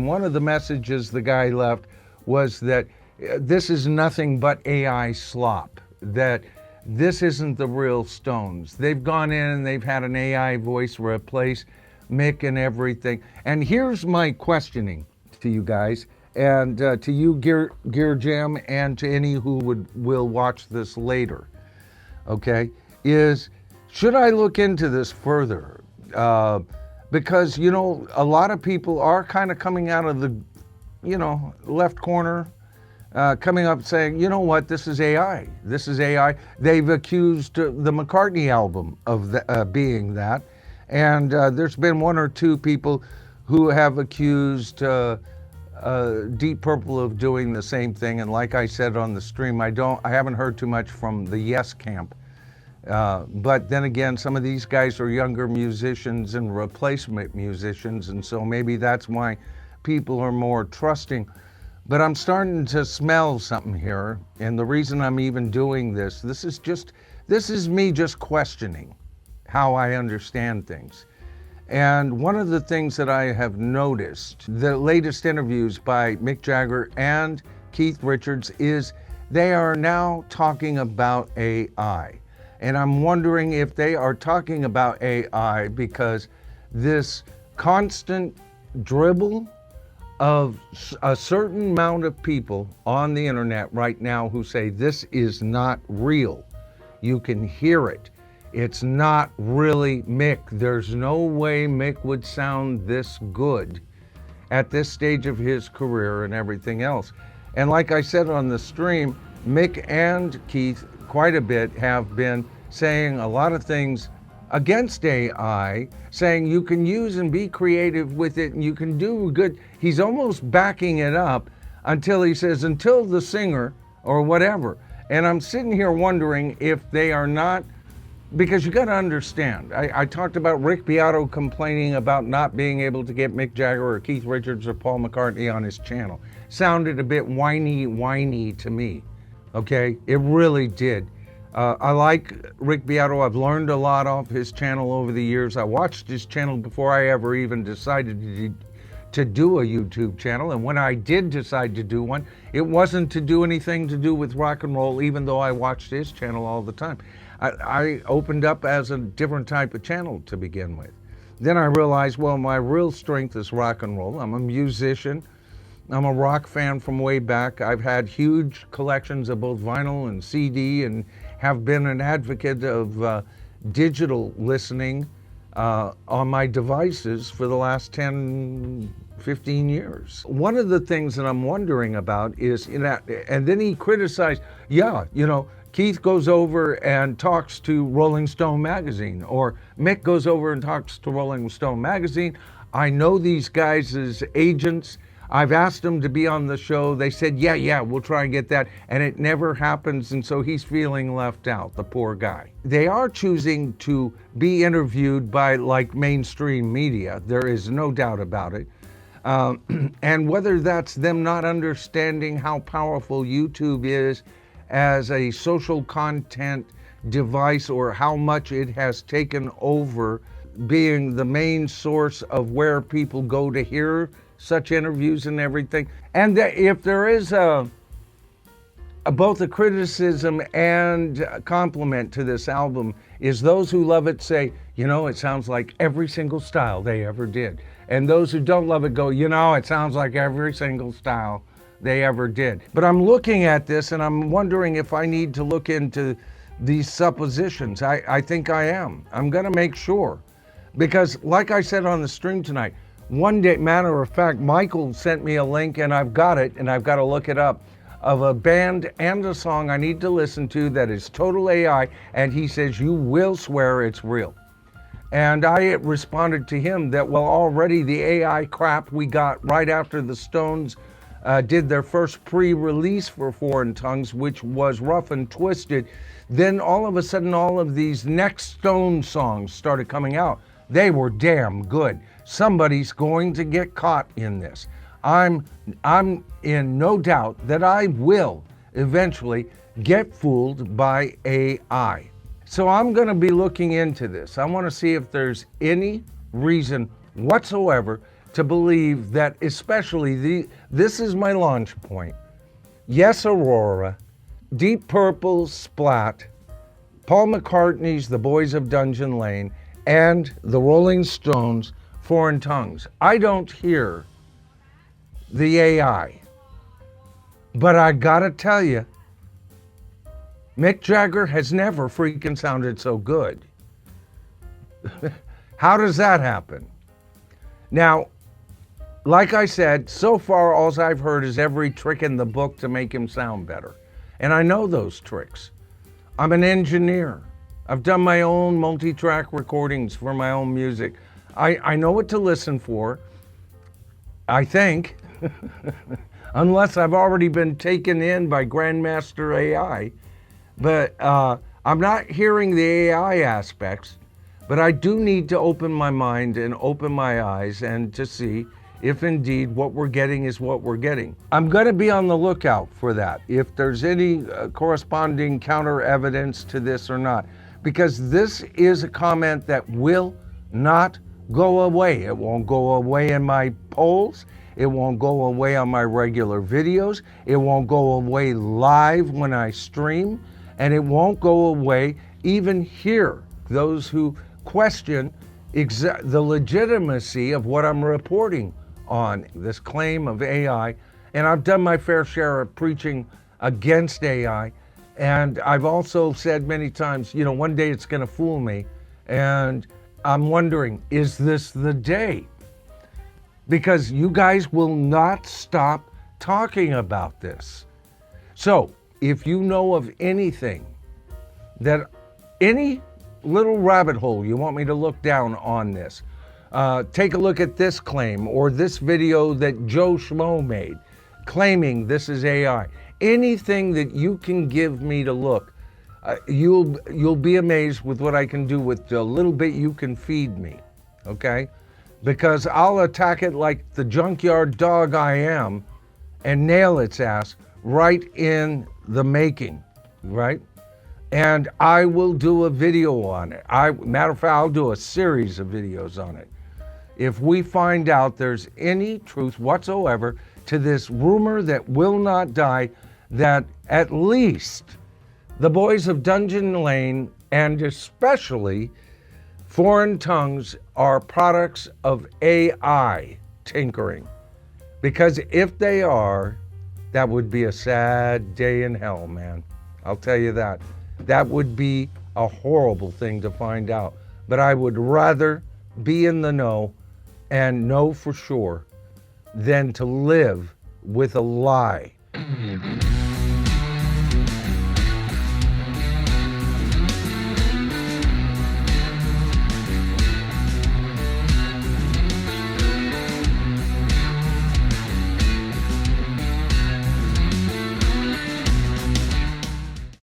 one of the messages the guy left was that this is nothing but AI slop, that this isn't the real Stones. They've gone in and they've had an AI voice replace Mick and everything. And here's my questioning to you guys, and to you, Gear Jam, and to any who will watch this later, okay, is should I look into this further? Because, you know, a lot of people are kind of coming out of the, you know, left corner, coming up saying, you know what, this is AI. This is AI. They've accused the McCartney album of being that. And there's been one or two people who have accused Deep Purple of doing the same thing. And like I said on the stream, I haven't heard too much from the Yes camp. But then again, some of these guys are younger musicians and replacement musicians, and so maybe that's why people are more trusting. But I'm starting to smell something here, and the reason I'm even doing this is me just questioning how I understand things. And one of the things that I have noticed, the latest interviews by Mick Jagger and Keith Richards, is they are now talking about AI. And I'm wondering if they are talking about AI because this constant dribble of a certain amount of people on the internet right now who say this is not real. You can hear it. It's not really Mick. There's no way Mick would sound this good at this stage of his career and everything else. And like I said on the stream, Mick and Keith quite a bit have been saying a lot of things against AI, saying you can use and be creative with it and you can do good. He's almost backing it up until he says, until the singer or whatever. And I'm sitting here wondering if they are not, because you got to understand, I talked about Rick Beato complaining about not being able to get Mick Jagger or Keith Richards or Paul McCartney on his channel. Sounded a bit whiny to me, okay? It really did. I like Rick Beato. I've learned a lot off his channel over the years. I watched his channel before I ever even decided to do a YouTube channel. And when I did decide to do one, it wasn't to do anything to do with rock and roll, even though I watched his channel all the time. I opened up as a different type of channel to begin with. Then I realized, well, my real strength is rock and roll. I'm a musician. I'm a rock fan from way back. I've had huge collections of both vinyl and CD and have been an advocate of digital listening on my devices for the last 10, 15 years. One of the things that I'm wondering about is, and then he criticized, Keith goes over and talks to Rolling Stone magazine, or Mick goes over and talks to Rolling Stone magazine. I know these guys as agents. I've asked them to be on the show. They said, yeah, we'll try and get that. And it never happens. And so he's feeling left out, the poor guy. They are choosing to be interviewed by like mainstream media. There is no doubt about it. And whether that's them not understanding how powerful YouTube is as a social content device, or how much it has taken over being the main source of where people go to hear such interviews and everything. And if there is both a criticism and a compliment to this album, is those who love it say, it sounds like every single style they ever did. And those who don't love it go, it sounds like every single style they ever did. But I'm looking at this and I'm wondering if I need to look into these suppositions. I think I am. I'm gonna make sure. Because like I said on the stream tonight, one day, matter of fact, Michael sent me a link and I've got it and I've got to look it up, of a band and a song I need to listen to that is total AI, and he says you will swear it's real. And I responded to him that, well, already the AI crap we got right after the Stones did their first pre-release for Foreign Tongues, which was rough and twisted. Then all of a sudden, all of these next Stone songs started coming out. They were damn good. Somebody's going to get caught in this. I'm in no doubt that I will eventually get fooled by AI. So I'm going to be looking into this. I want to see if there's any reason whatsoever to believe that, especially this is my launch point. Yes, Aurora, Deep Purple's Splat, Paul McCartney's The Boys of Dungeon Lane, and the Rolling Stones' Foreign Tongues. I don't hear the AI. But I gotta tell you, Mick Jagger has never freaking sounded so good. How does that happen? Now, like I said, so far all I've heard is every trick in the book to make him sound better. And I know those tricks. I'm an engineer. I've done my own multi-track recordings for my own music. I know what to listen for, I think, unless I've already been taken in by Grandmaster AI. But I'm not hearing the AI aspects, but I do need to open my mind and open my eyes and to see if indeed what we're getting is what we're getting. I'm going to be on the lookout for that, if there's any corresponding counter evidence to this or not, because this is a comment that will not go away. It won't go away in my polls. It won't go away on my regular videos. It won't go away live when I stream. And it won't go away even here. Those who question the legitimacy of what I'm reporting on, this claim of AI. And I've done my fair share of preaching against AI. And I've also said many times, one day it's going to fool me. And I'm wondering, is this the day? Because you guys will not stop talking about this. So, if you know of anything any little rabbit hole you want me to look down on this, take a look at this claim or this video that Joe Schmo made claiming this is AI. Anything that you can give me to look, you'll be amazed with what I can do with the little bit you can feed me, okay? Because I'll attack it like the junkyard dog I am and nail its ass right in the making, right? And I will do a video on it. Matter of fact, I'll do a series of videos on it. If we find out there's any truth whatsoever to this rumor that will not die, that at least the Boys of Dungeon Lane, and especially Foreign Tongues, are products of AI tinkering. Because if they are, that would be a sad day in hell, man. I'll tell you that. That would be a horrible thing to find out. But I would rather be in the know and know for sure than to live with a lie.